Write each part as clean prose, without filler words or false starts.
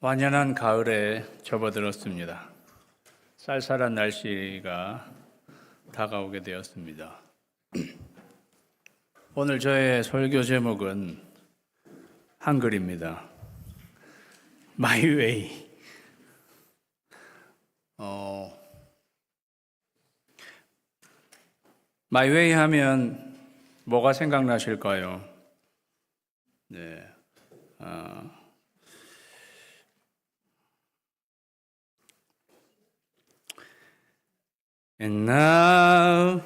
완연한 가을에 접어들었습니다. 쌀쌀한 날씨가 다가오게 되었습니다. 오늘 저의 설교 제목은 한글입니다. My way. My way 하면 뭐가 생각나실까요? 네. And now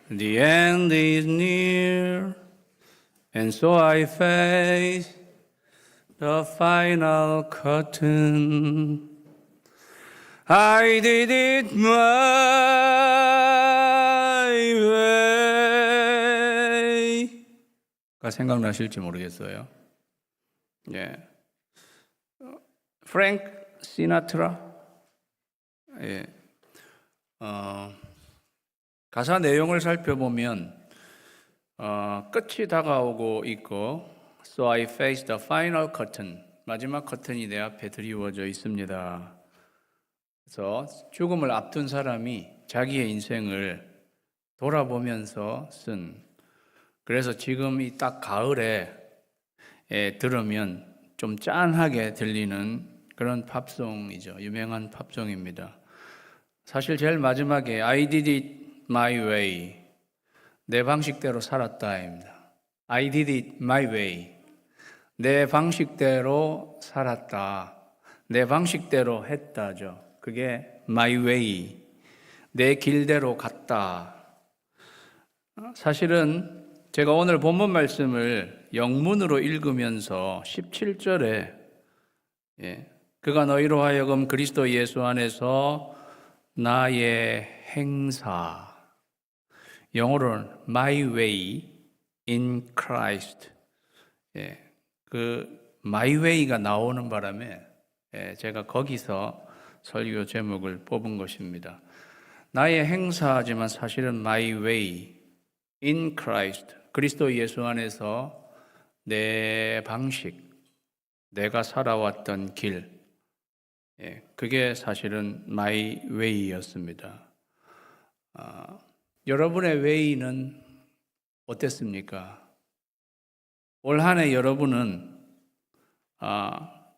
the end is near, and so I face the final curtain. I did it my way. 가 생각나실지 모르겠어요. 예. 프랭크 시나트라. 예. 가사 내용을 살펴보면 끝이 다가오고 있고 So I face the final curtain. 마지막 커튼이 내 앞에 드리워져 있습니다. 그래서 죽음을 앞둔 사람이 자기의 인생을 돌아보면서 쓴, 그래서 지금 이 딱 가을에 들으면 좀 짠하게 들리는 그런 팝송이죠. 유명한 팝송입니다. 사실 제일 마지막에 I did it my way, 내 방식대로 살았다입니다. I did it my way, 내 방식대로 살았다, 내 방식대로 했다죠. 그게 my way, 내 길대로 갔다. 사실은 제가 오늘 본문 말씀을 영문으로 읽으면서 17절에 그가 너희로 하여금 그리스도 예수 안에서 나의 행사, 영어로는 my way in Christ, 그 my way가 나오는 바람에 제가 거기서 설교 제목을 뽑은 것입니다. 나의 행사지만 사실은 my way in Christ, 그리스도 예수 안에서 내 방식, 내가 살아왔던 길, 그게 사실은 my way였습니다. 여러분의 way는 어땠습니까? 올 한 해 여러분은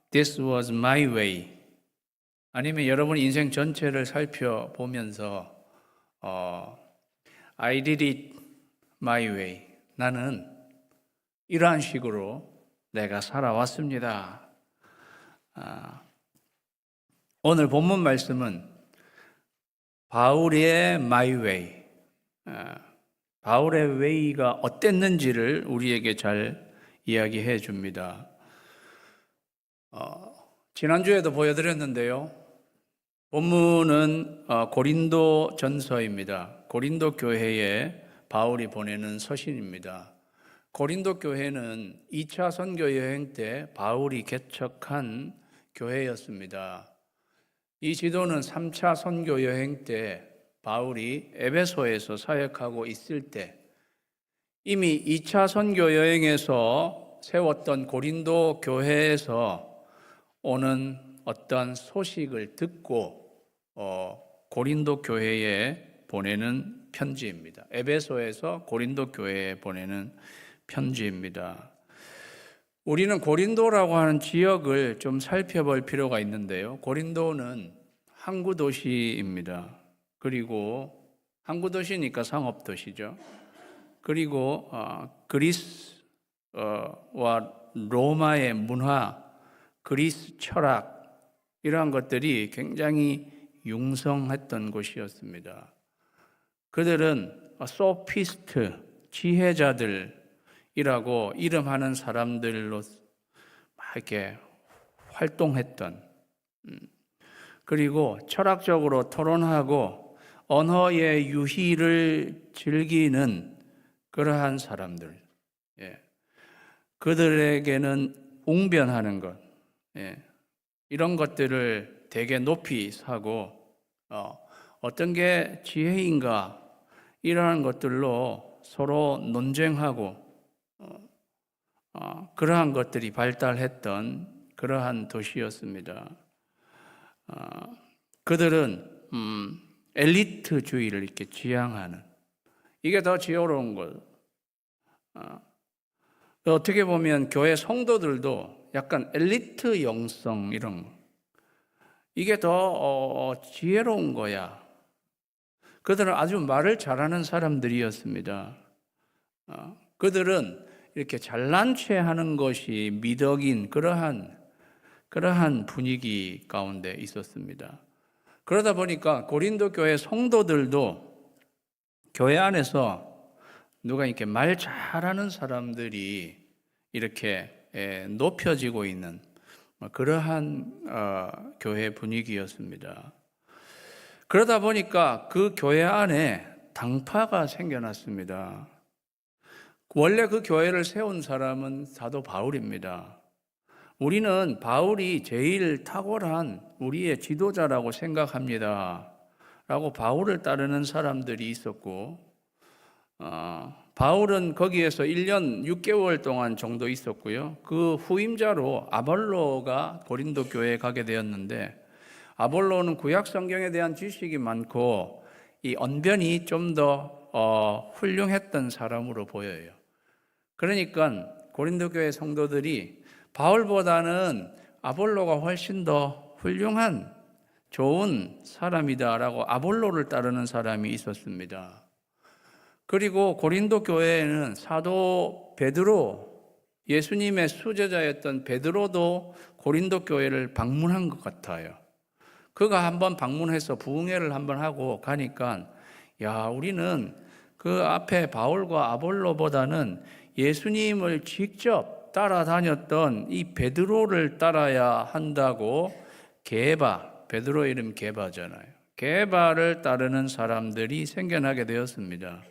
This was my way, 아니면 여러분 인생 전체를 살펴보면서 I did it my way, 나는 이러한 식으로 내가 살아왔습니다. 오늘 본문 말씀은 바울의 my way, 바울의 way가 어땠는지를 우리에게 잘 이야기해 줍니다. 지난주에도 보여드렸는데요. 본문은 고린도 전서입니다. 고린도 교회에 바울이 보내는 서신입니다. 고린도 교회는 2차 선교 여행 때 바울이 개척한 교회였습니다. 이 지도는 3차 선교 여행 때 바울이 에베소에서 사역하고 있을 때 이미 2차 선교 여행에서 세웠던 고린도 교회에서 오는 어떤 소식을 듣고 고린도 교회에 보내는 편지입니다. 에베소에서 고린도 교회에 보내는 편지입니다. 우리는 고린도라고 하는 지역을 좀 살펴볼 필요가 있는데요. 고린도는 항구 도시입니다. 그리고 항구 도시니까 상업 도시죠. 그리고 그리스와 로마의 문화, 그리스 철학, 이러한 것들이 굉장히 융성했던 곳이었습니다. 그들은 소피스트, 지혜자들이라고 이름하는 사람들로 막 이렇게 활동했던, 그리고 철학적으로 토론하고 언어의 유희를 즐기는 그러한 사람들, 그들에게는 웅변하는 것, 이런 것들을 되게 높이 사고 어떤 게 지혜인가 이러한 것들로 서로 논쟁하고 그러한 것들이 발달했던 그러한 도시였습니다. 그들은 엘리트주의를 이렇게 지향하는, 이게 더 지혜로운 것. 어떻게 보면 교회 성도들도 약간 엘리트 영성 이런 거, 이게 더 지혜로운 거야. 그들은 아주 말을 잘하는 사람들이었습니다. 그들은 이렇게 잘난 체하는 것이 미덕인 그러한 분위기 가운데 있었습니다. 그러다 보니까 고린도 교회 성도들도 교회 안에서 누가 이렇게 말 잘하는 사람들이 이렇게 높여지고 있는 그러한 교회 분위기였습니다. 그러다 보니까 그 교회 안에 당파가 생겨났습니다. 원래 그 교회를 세운 사람은 사도 바울입니다. 우리는 바울이 제일 탁월한 우리의 지도자라고 생각합니다. 라고 바울을 따르는 사람들이 있었고, 바울은 거기에서 1년 6개월 동안 정도 있었고요. 그 후임자로 아볼로가 고린도 교회에 가게 되었는데, 아볼로는 구약 성경에 대한 지식이 많고 이 언변이 좀 더 훌륭했던 사람으로 보여요. 그러니까 고린도 교회 성도들이 바울보다는 아볼로가 훨씬 더 훌륭한 좋은 사람이다라고 아볼로를 따르는 사람이 있었습니다. 그리고 고린도 교회에는 사도 베드로, 예수님의 수제자였던 베드로도 고린도 교회를 방문한 것 같아요. 그가 한번 방문해서 부흥회를 한번 하고 가니까, 야, 우리는 그 앞에 바울과 아볼로보다는 예수님을 직접 따라다녔던 이 베드로를 따라야 한다고 베드로 이름 게바잖아요. 게바를 따르는 사람들이 생겨나게 되었습니다.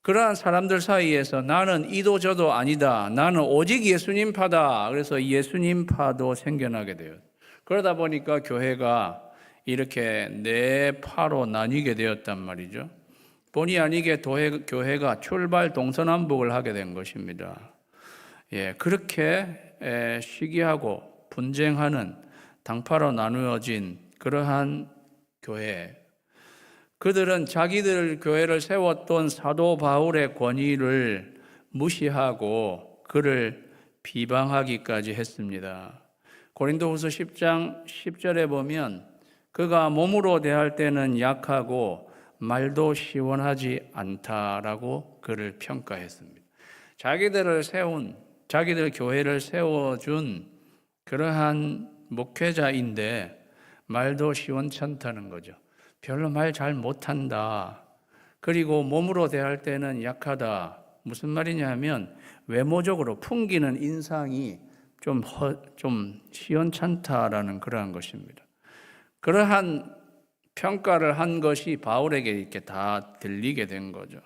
그러한 사람들 사이에서 나는 이도 저도 아니다. 나는 오직 예수님파다. 그래서 예수님파도 생겨나게 돼요. 그러다 보니까 교회가 이렇게 네 파로 나뉘게 되었단 말이죠. 본의 아니게 교회가 출발 동서남북을 하게 된 것입니다. 그렇게 시기하고 분쟁하는 당파로 나누어진 그러한 교회. 그들은 자기들 교회를 세웠던 사도 바울의 권위를 무시하고 그를 비방하기까지 했습니다. 고린도후서 10장 10절에 보면 그가 몸으로 대할 때는 약하고 말도 시원하지 않다라고 그를 평가했습니다. 자기들 교회를 세워준 그러한 목회자인데 말도 시원찮다는 거죠. 별로 말 잘 못한다. 그리고 몸으로 대할 때는 약하다. 무슨 말이냐 하면 외모적으로 풍기는 인상이 좀 시원찮다라는 그러한 것입니다. 그러한 평가를 한 것이 바울에게 이렇게 다 들리게 된 거죠.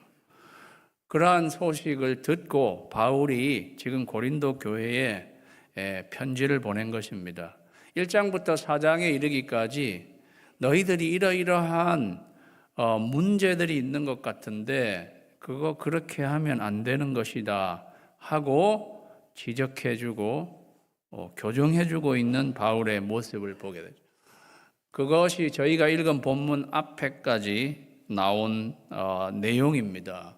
그러한 소식을 듣고 바울이 지금 고린도 교회에 편지를 보낸 것입니다. 1장부터 4장에 이르기까지 너희들이 이러이러한 문제들이 있는 것 같은데 그거 그렇게 하면 안 되는 것이다 하고 지적해주고 교정해주고 있는 바울의 모습을 보게 되죠. 그것이 저희가 읽은 본문 앞에까지 나온 내용입니다.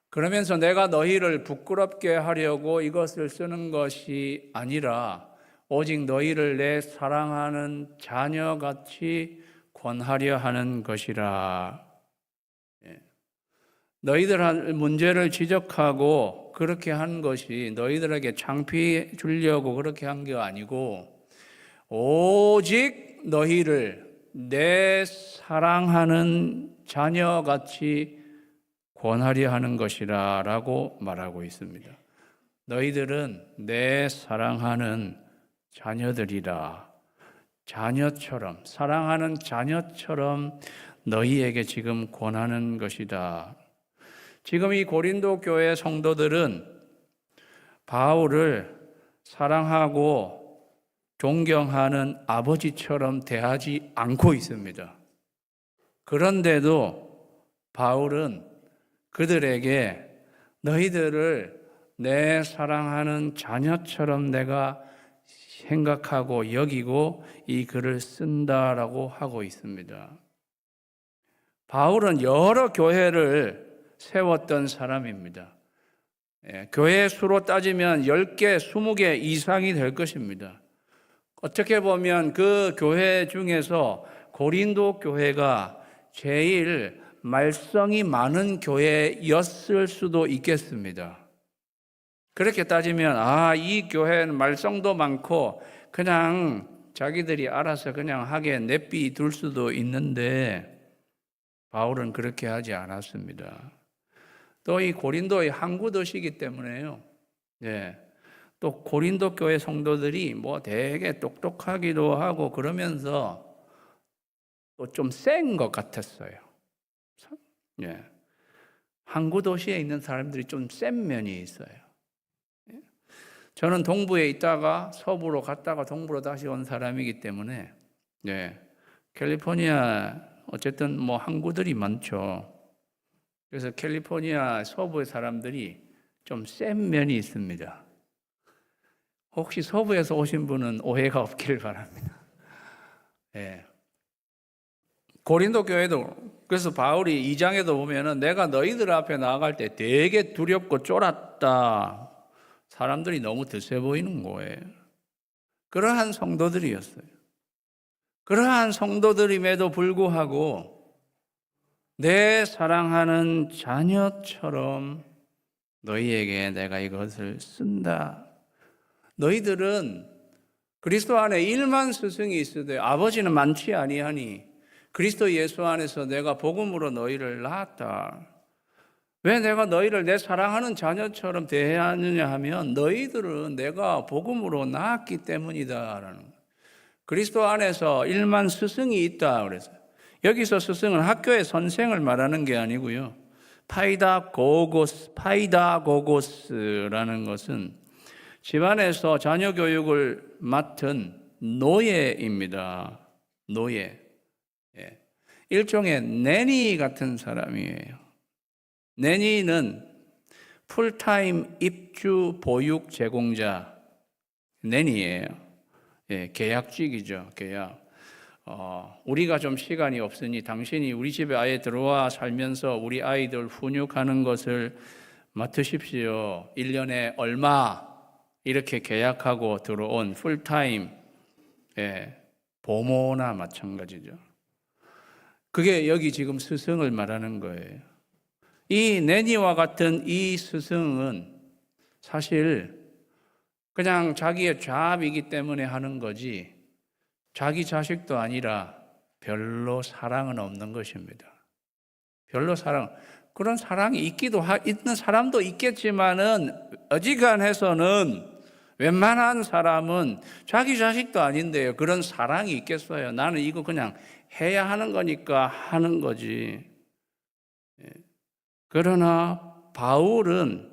그러면서 내가 너희를 부끄럽게 하려고 이것을 쓰는 것이 아니라 오직 너희를 내 사랑하는 자녀같이 권하려 하는 것이라. 너희들 문제를 지적하고 그렇게 한 것이 너희들에게 창피해 주려고 그렇게 한 게 아니고 오직 너희를 내 사랑하는 자녀같이 권하려 하는 것이라 라고 말하고 있습니다. 너희들은 내 사랑하는 자녀들이라. 자녀처럼, 사랑하는 자녀처럼 너희에게 지금 권하는 것이다. 지금 이 고린도 교회 성도들은 바울을 사랑하고 존경하는 아버지처럼 대하지 않고 있습니다. 그런데도 바울은 그들에게 너희들을 내 사랑하는 자녀처럼 내가 생각하고 여기고 이 글을 쓴다라고 하고 있습니다. 바울은 여러 교회를 세웠던 사람입니다. 교회 수로 따지면 10개, 20개 이상이 될 것입니다. 어떻게 보면 그 교회 중에서 고린도 교회가 제일 말썽이 많은 교회였을 수도 있겠습니다. 그렇게 따지면 이 교회는 말썽도 많고 그냥 자기들이 알아서 그냥 하게 내비둘 수도 있는데 바울은 그렇게 하지 않았습니다. 또 이 고린도의 항구 도시이기 때문에요. 또 고린도 교회 성도들이 되게 똑똑하기도 하고 그러면서 또 좀 센 것 같았어요. 항구 도시에 있는 사람들이 좀 센 면이 있어요. 저는 동부에 있다가 서부로 갔다가 동부로 다시 온 사람이기 때문에 캘리포니아 어쨌든 항구들이 많죠. 그래서 캘리포니아 서부의 사람들이 좀 센 면이 있습니다. 혹시 서부에서 오신 분은 오해가 없기를 바랍니다. 고린도 교회도 그래서 바울이 2장에도 보면은 내가 너희들 앞에 나아갈 때 되게 두렵고 쫄았다. 사람들이 너무 드세 보이는 거예요. 그러한 성도들이었어요. 그러한 성도들임에도 불구하고 내 사랑하는 자녀처럼 너희에게 내가 이것을 쓴다. 너희들은 그리스도 안에 1만 스승이 있으되 아버지는 많지 아니하니 그리스도 예수 안에서 내가 복음으로 너희를 낳았다. 왜 내가 너희를 내 사랑하는 자녀처럼 대하느냐 하면 너희들은 내가 복음으로 낳았기 때문이다. 그리스도 안에서 1만 스승이 있다. 그래서 여기서 스승은 학교의 선생을 말하는 게 아니고요. 파이다고고스라는 것은 집안에서 자녀 교육을 맡은 노예입니다. 노예. 일종의 내니 같은 사람이에요. 내니는 풀타임 입주 보육 제공자 내니예요. 계약직이죠. 계약. 우리가 좀 시간이 없으니 당신이 우리 집에 아예 들어와 살면서 우리 아이들 훈육하는 것을 맡으십시오. 1년에 얼마 이렇게 계약하고 들어온 풀타임 보모나 마찬가지죠. 그게 여기 지금 스승을 말하는 거예요. 이 내니와 같은 이 스승은 사실 그냥 자기의 잡이기 때문에 하는 거지 자기 자식도 아니라 별로 사랑은 없는 것입니다. 별로 그런 사랑이 있는 사람도 있겠지만은 어지간해서는 웬만한 사람은 자기 자식도 아닌데요. 그런 사랑이 있겠어요. 나는 이거 그냥 해야 하는 거니까 하는 거지. 그러나 바울은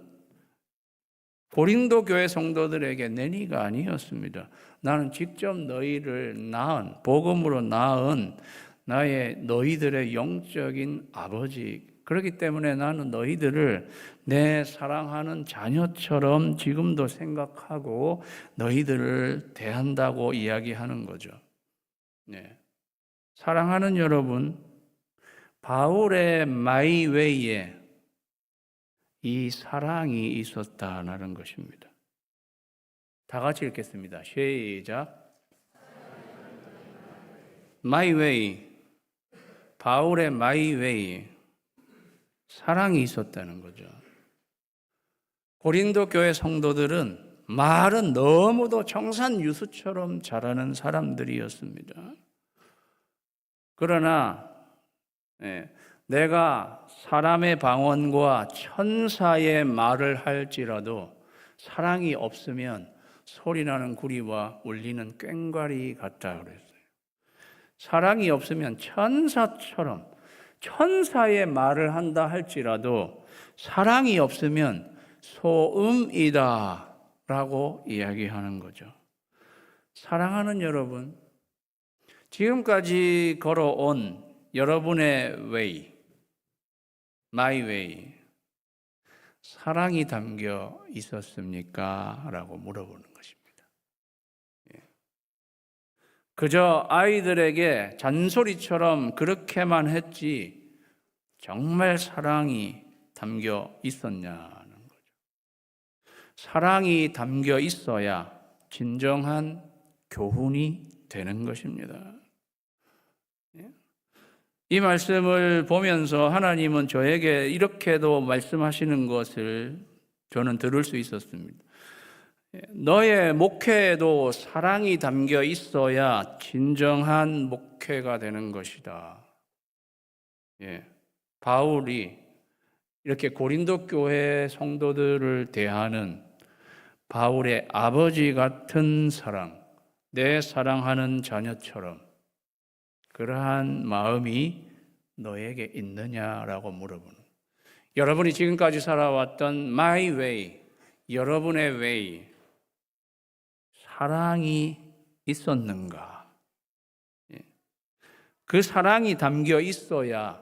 고린도 교회 성도들에게 내니가 아니었습니다. 나는 직접 너희를 낳은, 복음으로 낳은 너희들의 영적인 아버지. 그렇기 때문에 나는 너희들을 내 사랑하는 자녀처럼 지금도 생각하고 너희들을 대한다고 이야기하는 거죠. 사랑하는 여러분, 바울의 마이웨이에 이 사랑이 있었다는 것입니다. 다 같이 읽겠습니다. 시작. My way, 바울의 my way, 사랑이 있었다는 거죠. 고린도 교회 성도들은 말은 너무도 청산유수처럼 잘하는 사람들이었습니다. 그러나 내가 사람의 방언과 천사의 말을 할지라도 사랑이 없으면 소리나는 구리와 울리는 꽹과리 같다 그랬어요. 사랑이 없으면 천사처럼 천사의 말을 한다 할지라도 사랑이 없으면 소음이다 라고 이야기하는 거죠. 사랑하는 여러분, 지금까지 걸어온 여러분의 way, my way, 사랑이 담겨 있었습니까? 라고 물어보는 것입니다. 그저 아이들에게 잔소리처럼 그렇게만 했지 정말 사랑이 담겨 있었냐는 거죠. 사랑이 담겨 있어야 진정한 교훈이 되는 것입니다. 이 말씀을 보면서 하나님은 저에게 이렇게도 말씀하시는 것을 저는 들을 수 있었습니다. 너의 목회에도 사랑이 담겨 있어야 진정한 목회가 되는 것이다. 바울이 이렇게 고린도 교회 성도들을 대하는 바울의 아버지 같은 사랑, 내 사랑하는 자녀처럼 그러한 마음이 너에게 있느냐라고 물어보는. 여러분이 지금까지 살아왔던 my way, 여러분의 way, 사랑이 있었는가? 그 사랑이 담겨 있어야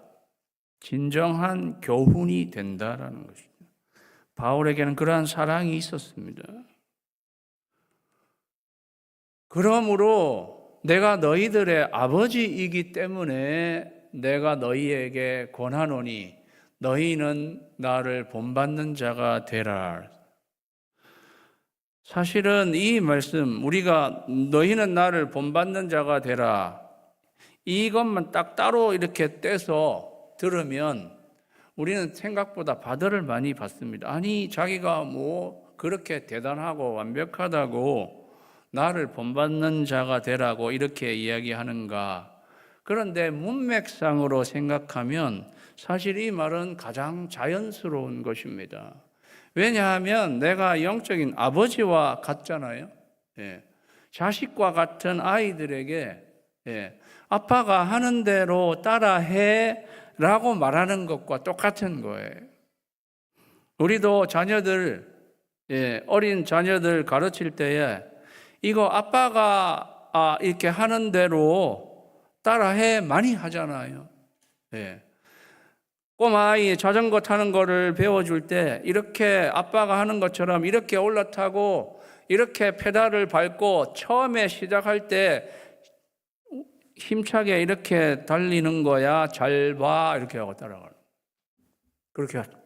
진정한 교훈이 된다라는 것입니다. 바울에게는 그러한 사랑이 있었습니다. 그러므로 내가 너희들의 아버지이기 때문에 내가 너희에게 권하노니 너희는 나를 본받는 자가 되라. 사실은 이 말씀, 우리가 너희는 나를 본받는 자가 되라, 이것만 딱 따로 이렇게 떼서 들으면 우리는 생각보다 바들을 많이 받습니다. 아니, 자기가 뭐 그렇게 대단하고 완벽하다고 나를 본받는 자가 되라고 이렇게 이야기하는가. 그런데 문맥상으로 생각하면 사실 이 말은 가장 자연스러운 것입니다. 왜냐하면 내가 영적인 아버지와 같잖아요. 자식과 같은 아이들에게 아빠가 하는 대로 따라해 라고 말하는 것과 똑같은 거예요. 우리도 자녀들, 어린 자녀들 가르칠 때에 이거 아빠가 이렇게 하는 대로 따라해 많이 하잖아요. 꼬마아이 자전거 타는 거를 배워줄 때 이렇게 아빠가 하는 것처럼 이렇게 올라타고 이렇게 페달을 밟고 처음에 시작할 때 힘차게 이렇게 달리는 거야. 잘 봐. 이렇게 하고 따라가는. 그렇게 하죠.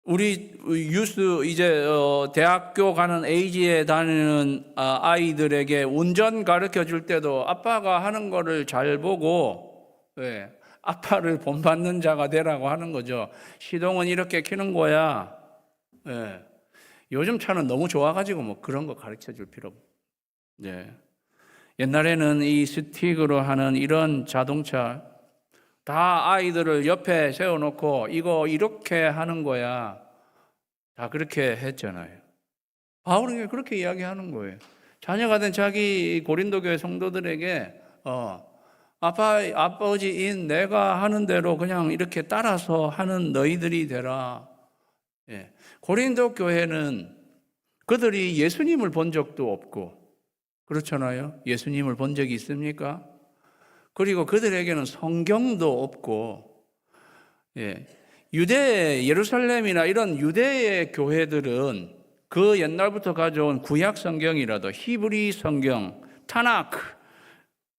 우리 유스 이제 대학교 가는 에이지에 다니는 아이들에게 운전 가르쳐 줄 때도 아빠가 하는 거를 잘 보고 아빠를 본받는 자가 되라고 하는 거죠. 시동은 이렇게 켜는 거야. 요즘 차는 너무 좋아가지고 뭐 그런 거 가르쳐 줄 필요 없고. 옛날에는 이 스틱으로 하는 이런 자동차 다 아이들을 옆에 세워놓고 이거 이렇게 하는 거야. 다 그렇게 했잖아요. 바울은 그렇게 이야기하는 거예요. 자녀가 된 자기 고린도 교회 성도들에게 아버지인 내가 하는 대로 그냥 이렇게 따라서 하는 너희들이 되라. 고린도 교회는 그들이 예수님을 본 적도 없고, 그렇잖아요. 예수님을 본 적이 있습니까? 그리고 그들에게는 성경도 없고, 유대 예루살렘이나 이런 유대의 교회들은 그 옛날부터 가져온 구약 성경이라도 히브리 성경, 타나크,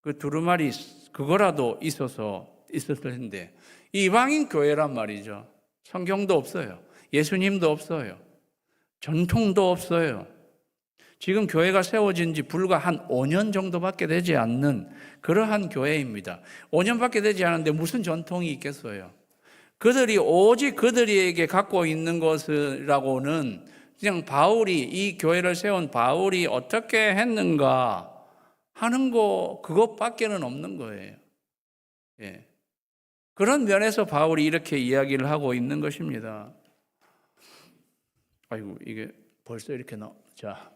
그 두루마리 그거라도 있었을 텐데 이방인 교회란 말이죠. 성경도 없어요. 예수님도 없어요. 전통도 없어요. 지금 교회가 세워진 지 불과 한 5년 정도밖에 되지 않는 그러한 교회입니다. 5년밖에 되지 않았는데 무슨 전통이 있겠어요? 그들이 오직 그들에게 갖고 있는 것이라고는 그냥 바울이, 이 교회를 세운 바울이 어떻게 했는가 하는 거, 그것밖에는 없는 거예요. 그런 면에서 바울이 이렇게 이야기를 하고 있는 것입니다. 아이고, 이게 벌써 이렇게 자.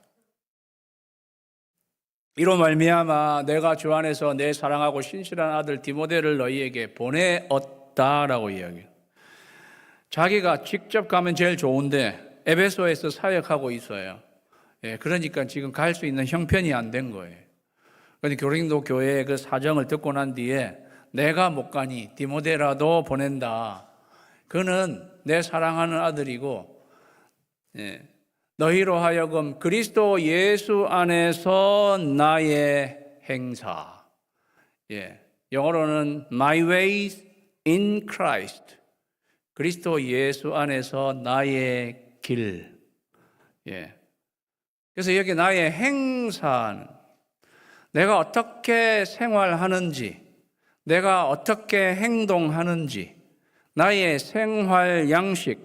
이로 말미암아 내가 주 안에서 내 사랑하고 신실한 아들 디모데를 너희에게 보내었다라고 이야기해요. 자기가 직접 가면 제일 좋은데 에베소에서 사역하고 있어요. 그러니까 지금 갈 수 있는 형편이 안 된 거예요. 그런데 고린도 교회의 그 사정을 듣고 난 뒤에 내가 못 가니 디모데라도 보낸다. 그는 내 사랑하는 아들이고 너희로 하여금 그리스도 예수 안에서 나의 행사. 예, 영어로는 My ways in Christ. 그리스도 예수 안에서 나의 길. 예. 그래서 여기 나의 행사는 내가 어떻게 생활하는지, 내가 어떻게 행동하는지, 나의 생활 양식,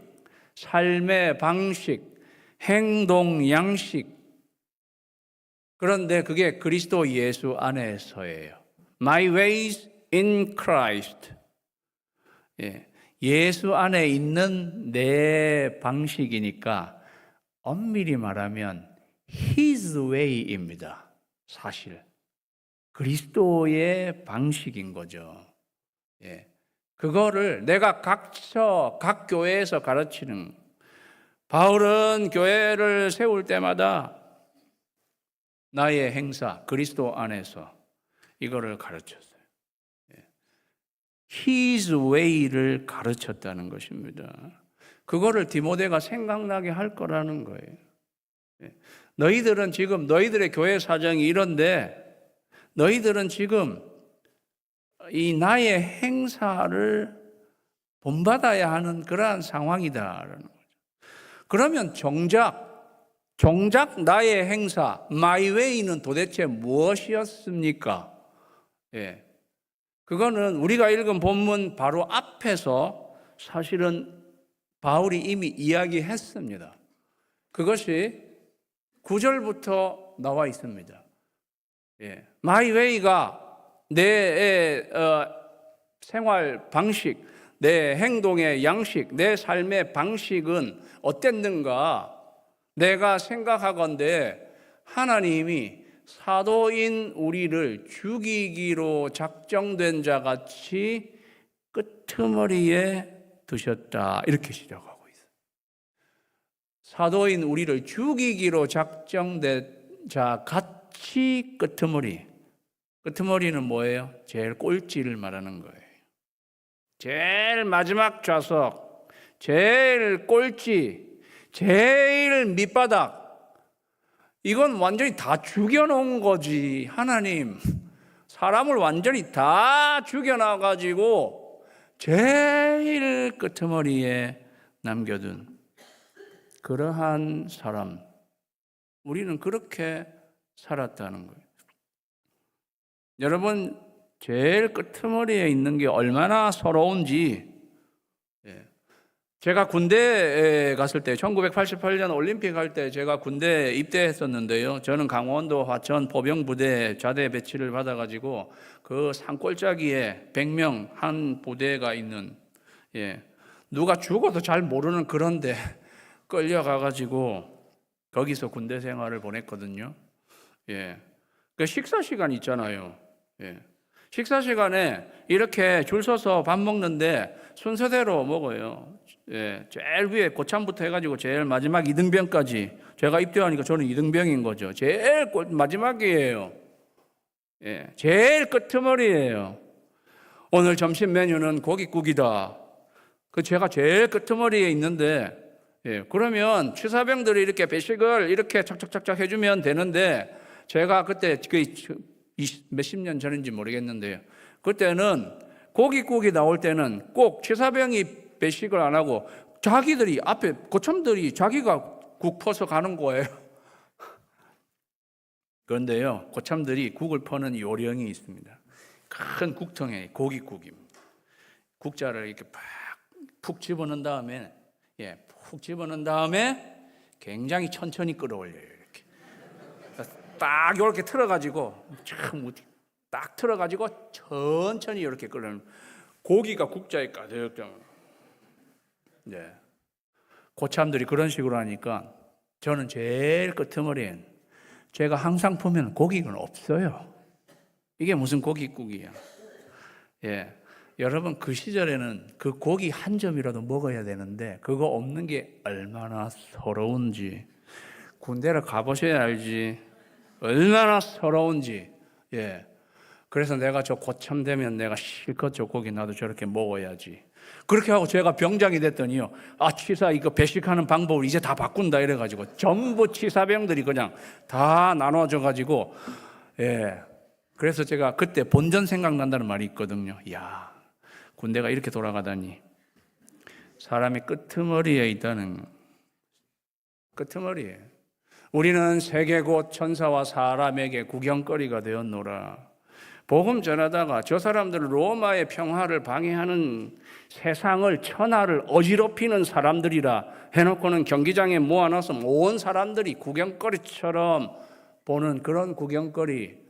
삶의 방식, 행동 양식. 그런데 그게 그리스도 예수 안에서예요. My ways in Christ. 예. 예수 안에 있는 내 방식이니까 엄밀히 말하면 His way입니다. 사실 그리스도의 방식인 거죠. 예. 그거를 내가 각 교회에서 가르치는, 바울은 교회를 세울 때마다 나의 행사, 그리스도 안에서 이거를 가르쳤어요. His way를 가르쳤다는 것입니다. 그거를 디모데가 생각나게 할 거라는 거예요. 너희들은 지금 너희들의 교회 사정이 이런데 너희들은 지금 이 나의 행사를 본받아야 하는 그러한 상황이다라는 거죠. 그러면 정작 나의 행사, my way는 도대체 무엇이었습니까? 예. 그거는 우리가 읽은 본문 바로 앞에서 사실은 바울이 이미 이야기했습니다. 그것이 9절부터 나와 있습니다. 예. My way가 내 생활 방식, 내 행동의 양식, 내 삶의 방식은 어땠는가? 내가 생각하건대 하나님이 사도인 우리를 죽이기로 작정된 자 같이 끄트머리에 두셨다. 이렇게 시작하고 있어요. 사도인 우리를 죽이기로 작정된 자 같이 끄트머리. 끄트머리는 뭐예요? 제일 꼴찌를 말하는 거예요. 제일 마지막 좌석, 제일 꼴찌, 제일 밑바닥. 이건 완전히 다 죽여놓은 거지. 하나님, 사람을 완전히 다 죽여놔가지고 제일 끄트머리에 남겨둔 그러한 사람. 우리는 그렇게 살았다는 거예요. 여러분, 제일 끄트머리에 있는 게 얼마나 서러운지. 제가 군대에 갔을 때 1988년 올림픽 할 때 제가 군대에 입대했었는데요. 저는 강원도 화천 보병부대 자대 배치를 받아가지고 그 산골짜기에 100명 한 부대가 있는, 누가 죽어도 잘 모르는 그런데 끌려가가지고 거기서 군대 생활을 보냈거든요. 그 식사 시간 있잖아요. 식사 시간에 이렇게 줄 서서 밥 먹는데 순서대로 먹어요. 제일 위에 고참부터 해가지고 제일 마지막 이등병까지. 제가 입대하니까 저는 이등병인 거죠. 제일 마지막이에요. 제일 끄트머리예요. 오늘 점심 메뉴는 고깃국이다. 제가 제일 끄트머리에 있는데, 그러면 취사병들이 이렇게 배식을 이렇게 착착착착 해주면 되는데, 제가 그때 몇십 년 전인지 모르겠는데요. 그때는 고깃국이 나올 때는 꼭 취사병이 배식을 안 하고 자기들이 앞에 고참들이 자기가 국 퍼서 가는 거예요. 그런데요, 고참들이 국을 퍼는 요령이 있습니다. 큰 국통에 고깃국입니다. 국자를 이렇게 푹 집어넣은 다음에, 푹 집어넣은 다음에 굉장히 천천히 끌어올려요. 이렇게 딱 이렇게 틀어가지고 딱 틀어가지고 천천히 이렇게 끓여요. 고기가 국자에 가득. 고참들이 그런 식으로 하니까 저는 제일 끄트머리엔 제가 항상 보면 고기는 없어요. 이게 무슨 고깃국이야. 여러분, 그 시절에는 그 고기 한 점이라도 먹어야 되는데 그거 없는 게 얼마나 서러운지 군대를 가보셔야 알지. 얼마나 서러운지. 그래서 내가 저 고참 되면 내가 실컷 저 고기 나도 저렇게 먹어야지. 그렇게 하고 제가 병장이 됐더니요. 치사 이거 배식하는 방법을 이제 다 바꾼다 이래가지고 전부 치사병들이 그냥 다 나눠져가지고, 예. 그래서 제가 그때 본전 생각난다는 말이 있거든요. 이야, 군대가 이렇게 돌아가다니. 사람이 끄트머리에 있다는, 끄트머리에. 우리는 세계 곧 천사와 사람에게 구경거리가 되었노라. 복음 전하다가 저 사람들은 로마의 평화를 방해하는 세상을, 천하를 어지럽히는 사람들이라 해놓고는 경기장에 모아놔서 온 사람들이 구경거리처럼 보는 그런 구경거리.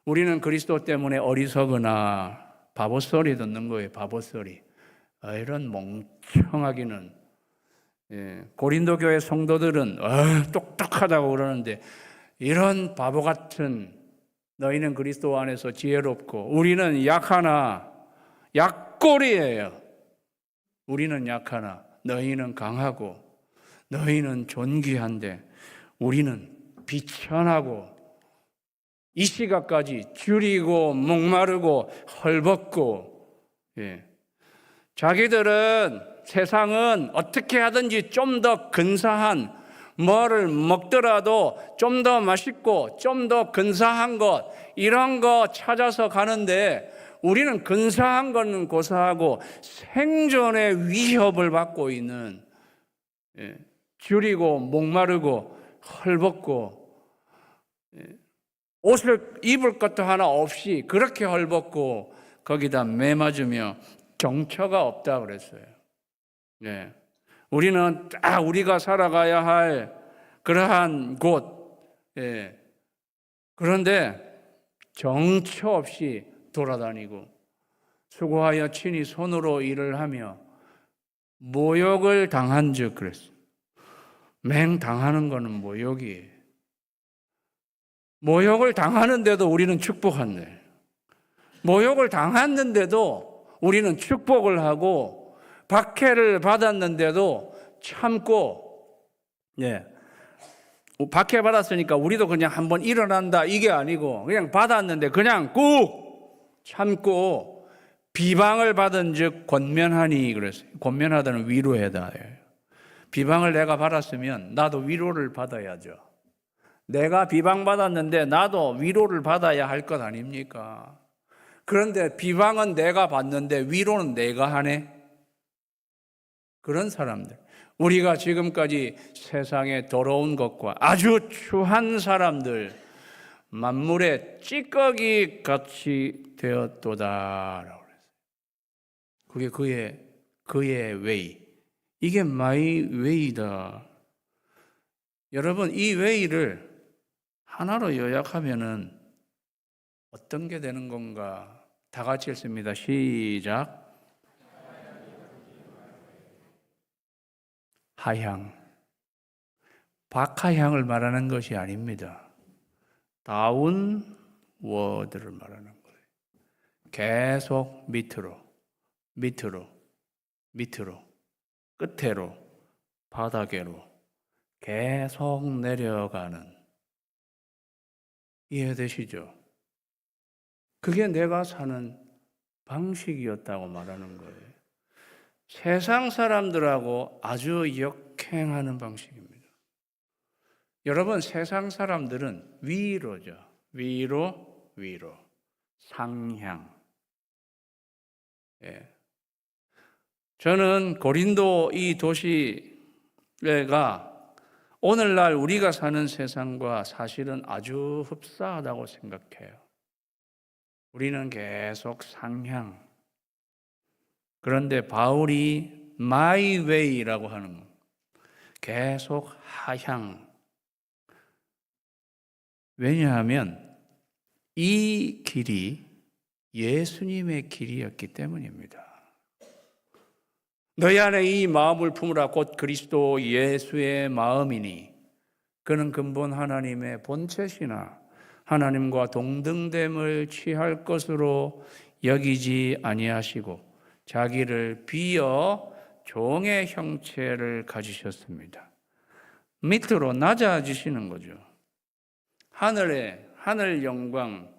우리는 그리스도 때문에 어리석으나 바보소리 듣는 거예요. 바보소리. 이런 멍청하기는. 고린도 교회 성도들은 똑똑하다고 그러는데, 이런 바보 같은, 너희는 그리스도 안에서 지혜롭고 우리는 약하나, 약골이에요. 우리는 약하나 너희는 강하고, 너희는 존귀한데 우리는 비천하고, 이 시각까지 줄이고 목마르고 헐벗고. 자기들은, 세상은 어떻게 하든지 좀 더 근사한, 뭐를 먹더라도 좀 더 맛있고 좀 더 근사한 것, 이런 거 찾아서 가는데, 우리는 근사한 거는 고사하고 생존의 위협을 받고 있는, 줄이고 목마르고 헐벗고, 옷을 입을 것도 하나 없이 그렇게 헐벗고 거기다 매 맞으며 정처가 없다 그랬어요. 우리는 우리가 살아가야 할 그러한 곳, 그런데 정처 없이 돌아다니고 수고하여 친히 손으로 일을 하며 모욕을 당한 즉 그랬어요. 맹당하는 거는 모욕이에요. 모욕을 당하는데도 우리는 축복한대. 모욕을 당했는데도 우리는 축복을 하고, 박해를 받았는데도 참고, 박해 받았으니까 우리도 그냥 한번 일어난다 이게 아니고, 그냥 받았는데 그냥 꾹 참고, 비방을 받은 즉 권면하니 그랬어요. 권면하다는 위로해다. 비방을 내가 받았으면 나도 위로를 받아야죠. 내가 비방받았는데 나도 위로를 받아야 할 것 아닙니까? 그런데 비방은 내가 받는데 위로는 내가 하네? 그런 사람들. 우리가 지금까지 세상에 더러운 것과 아주 추한 사람들, 만물의 찌꺼기 같이 되었도다. 그게 그의 웨이. 이게 마이 웨이다. 여러분, 이 웨이를 하나로 요약하면은 어떤 게 되는 건가? 다 같이 읽습니다. 시작. 하향. 박하향을 말하는 것이 아닙니다. 다운워드를 말하는 거예요. 계속 밑으로, 끝으로, 바닥으로 계속 내려가는. 이해되시죠? 그게 내가 사는 방식이었다고 말하는 거예요. 세상 사람들하고 아주 역행하는 방식입니다. 여러분, 세상 사람들은 위로죠. 위로, 상향. 저는 고린도 이 도시가 오늘날 우리가 사는 세상과 사실은 아주 흡사하다고 생각해요. 우리는 계속 상향. 그런데 바울이 my way라고 하는 거. 계속 하향. 왜냐하면 이 길이 예수님의 길이었기 때문입니다. 너희 안에 이 마음을 품으라 곧 그리스도 예수의 마음이니 그는 근본 하나님의 본체시나 하나님과 동등됨을 취할 것으로 여기지 아니하시고 자기를 비어 종의 형체를 가지셨습니다. 밑으로 낮아지시는 거죠. 하늘 영광,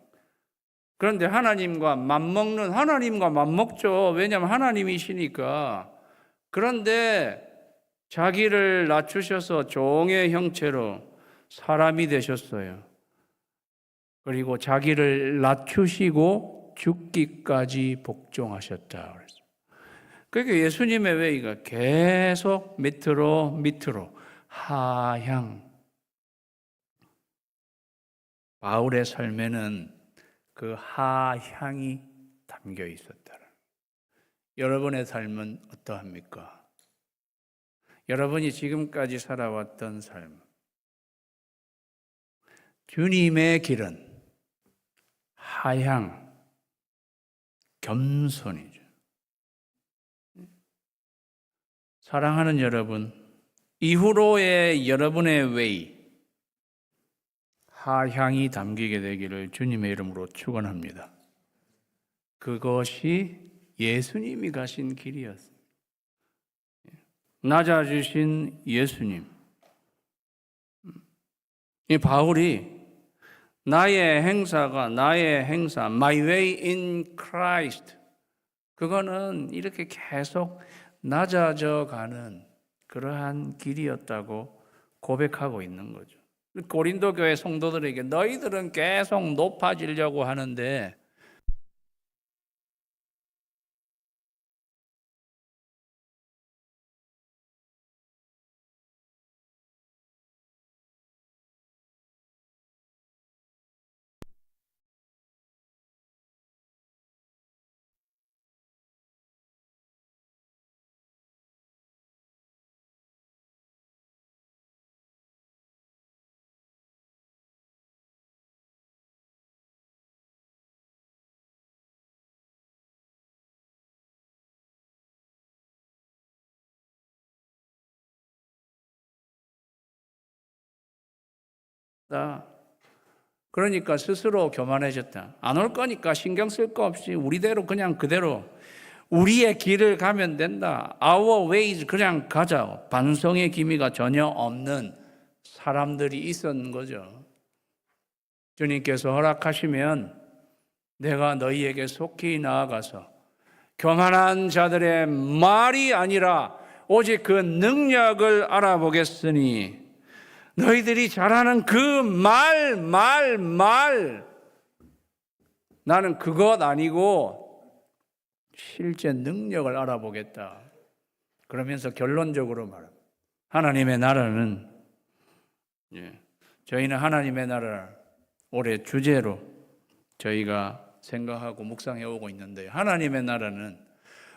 그런데 하나님과 맞먹죠. 왜냐하면 하나님이시니까. 그런데 자기를 낮추셔서 종의 형체로 사람이 되셨어요. 그리고 자기를 낮추시고 죽기까지 복종하셨다 그랬어요. 그러니까 예수님의 웨이가 계속 밑으로 하향. 바울의 삶에는 그 하향이 담겨 있었다. 여러분의 삶은 어떠합니까? 여러분이 지금까지 살아왔던 삶, 주님의 길은 하향, 겸손이죠. 사랑하는 여러분, 이후로의 여러분의 웨이, 하향이 담기게 되기를 주님의 이름으로 축원합니다. 그것이 예수님이 가신 길이었습니다. 낮아지신 예수님. 이 바울이 나의 행사, my way in Christ. 그거는 이렇게 계속 낮아져 가는 그러한 길이었다고 고백하고 있는 거죠. 고린도 교회 성도들에게 너희들은 계속 높아지려고 하는데 그러니까 스스로 교만해졌다. 안 올 거니까 신경 쓸 거 없이 우리대로 그냥 그대로 우리의 길을 가면 된다. Our ways 그냥 가자. 반성의 기미가 전혀 없는 사람들이 있었는 거죠. 주님께서 허락하시면 내가 너희에게 속히 나아가서 교만한 자들의 말이 아니라 오직 그 능력을 알아보겠으니 너희들이 잘하는 그 말 나는 그것 아니고 실제 능력을 알아보겠다. 그러면서 결론적으로 말합니다. 하나님의 나라는 저희는 하나님의 나라를 올해 주제로 저희가 생각하고 묵상해 오고 있는데 하나님의 나라는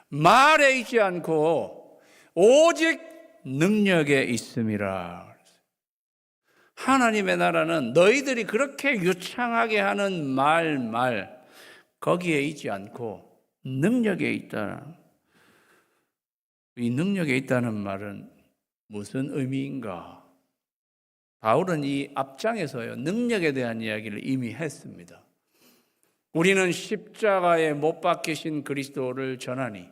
말에 있지 않고 오직 능력에 있음이라. 하나님의 나라는 너희들이 그렇게 유창하게 하는 말 거기에 있지 않고 능력에 있다. 이 능력에 있다는 말은 무슨 의미인가? 바울은 이 앞장에서요 능력에 대한 이야기를 이미 했습니다. 우리는 십자가에 못 박히신 그리스도를 전하니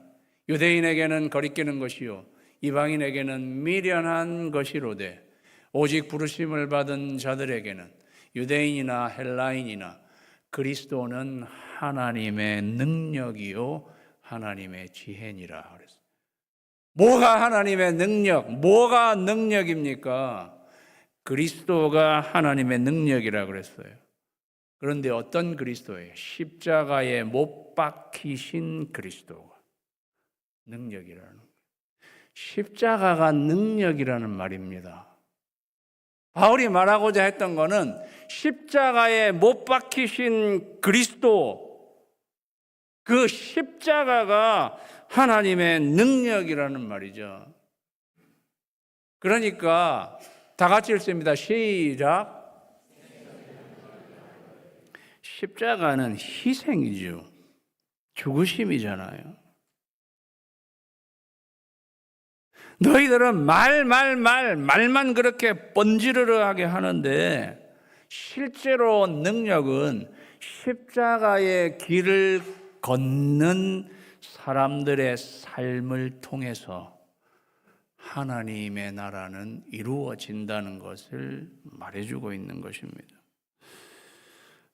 유대인에게는 거리끼는 것이요 이방인에게는 미련한 것이로되 오직 부르심을 받은 자들에게는 유대인이나 헬라인이나 그리스도는 하나님의 능력이요 하나님의 지혜니라 그랬어요. 뭐가 하나님의 능력? 뭐가 능력입니까? 그리스도가 하나님의 능력이라 그랬어요. 그런데 어떤 그리스도예요? 십자가에 못 박히신 그리스도가 능력이라는 거예요. 십자가가 능력이라는 말입니다. 바울이 말하고자 했던 것은 십자가에 못 박히신 그리스도, 그 십자가가 하나님의 능력이라는 말이죠. 그러니까 다 같이 읽습니다. 시작. 십자가는 희생이죠. 죽으심이잖아요. 너희들은 말만 그렇게 번지르르하게 하는데 실제로 능력은 십자가의 길을 걷는 사람들의 삶을 통해서 하나님의 나라는 이루어진다는 것을 말해주고 있는 것입니다.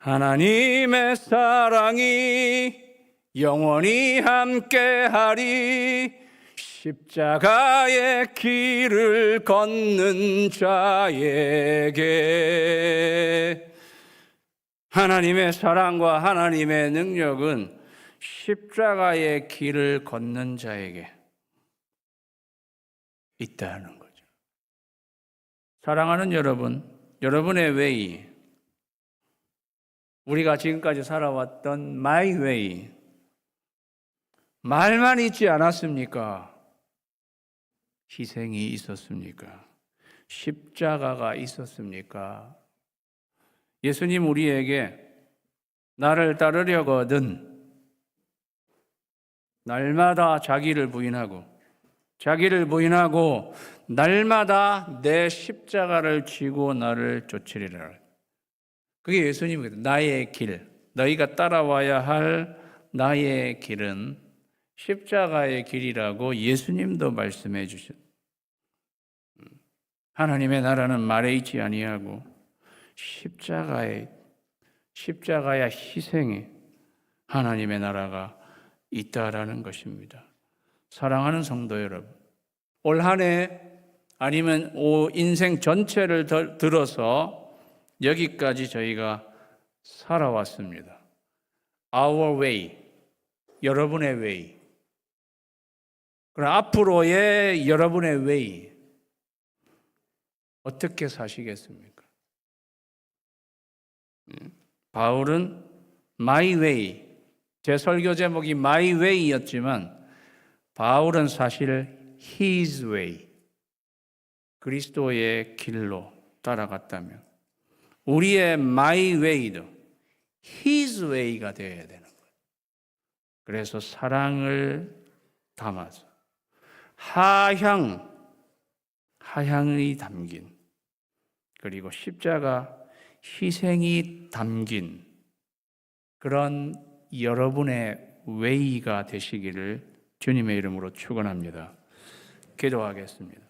하나님의 사랑이 영원히 함께하리. 십자가의 길을 걷는 자에게. 하나님의 사랑과 하나님의 능력은 십자가의 길을 걷는 자에게 있다는 거죠. 사랑하는 여러분, 여러분의 웨이, 우리가 지금까지 살아왔던 마이 웨이, 말만 있지 않았습니까? 희생이 있었습니까? 십자가가 있었습니까? 예수님 우리에게 나를 따르려거든 날마다 자기를 부인하고 날마다 내 십자가를 지고 나를 쫓으리라. 그게 예수님이거든. 나의 길, 너희가 따라와야 할 나의 길은 십자가의 길이라고 예수님도 말씀해 주셨. 하나님의 나라는 말에 있지 아니하고 십자가의 희생에 하나님의 나라가 있다라는 것입니다. 사랑하는 성도 여러분, 올 한 해 아니면 인생 전체를 들어서 여기까지 저희가 살아왔습니다. Our way, 여러분의 way. 그럼 앞으로의 여러분의 way, 어떻게 사시겠습니까? 바울은 My way, 제 설교 제목이 My way였지만 바울은 사실 His way, 그리스도의 길로 따라갔다면 우리의 My way도 His way가 되어야 되는 거예요. 그래서 사랑을 담아서 하향이 담긴, 그리고 십자가 희생이 담긴 그런 여러분의 웨이가 되시기를 주님의 이름으로 축원합니다. 기도하겠습니다.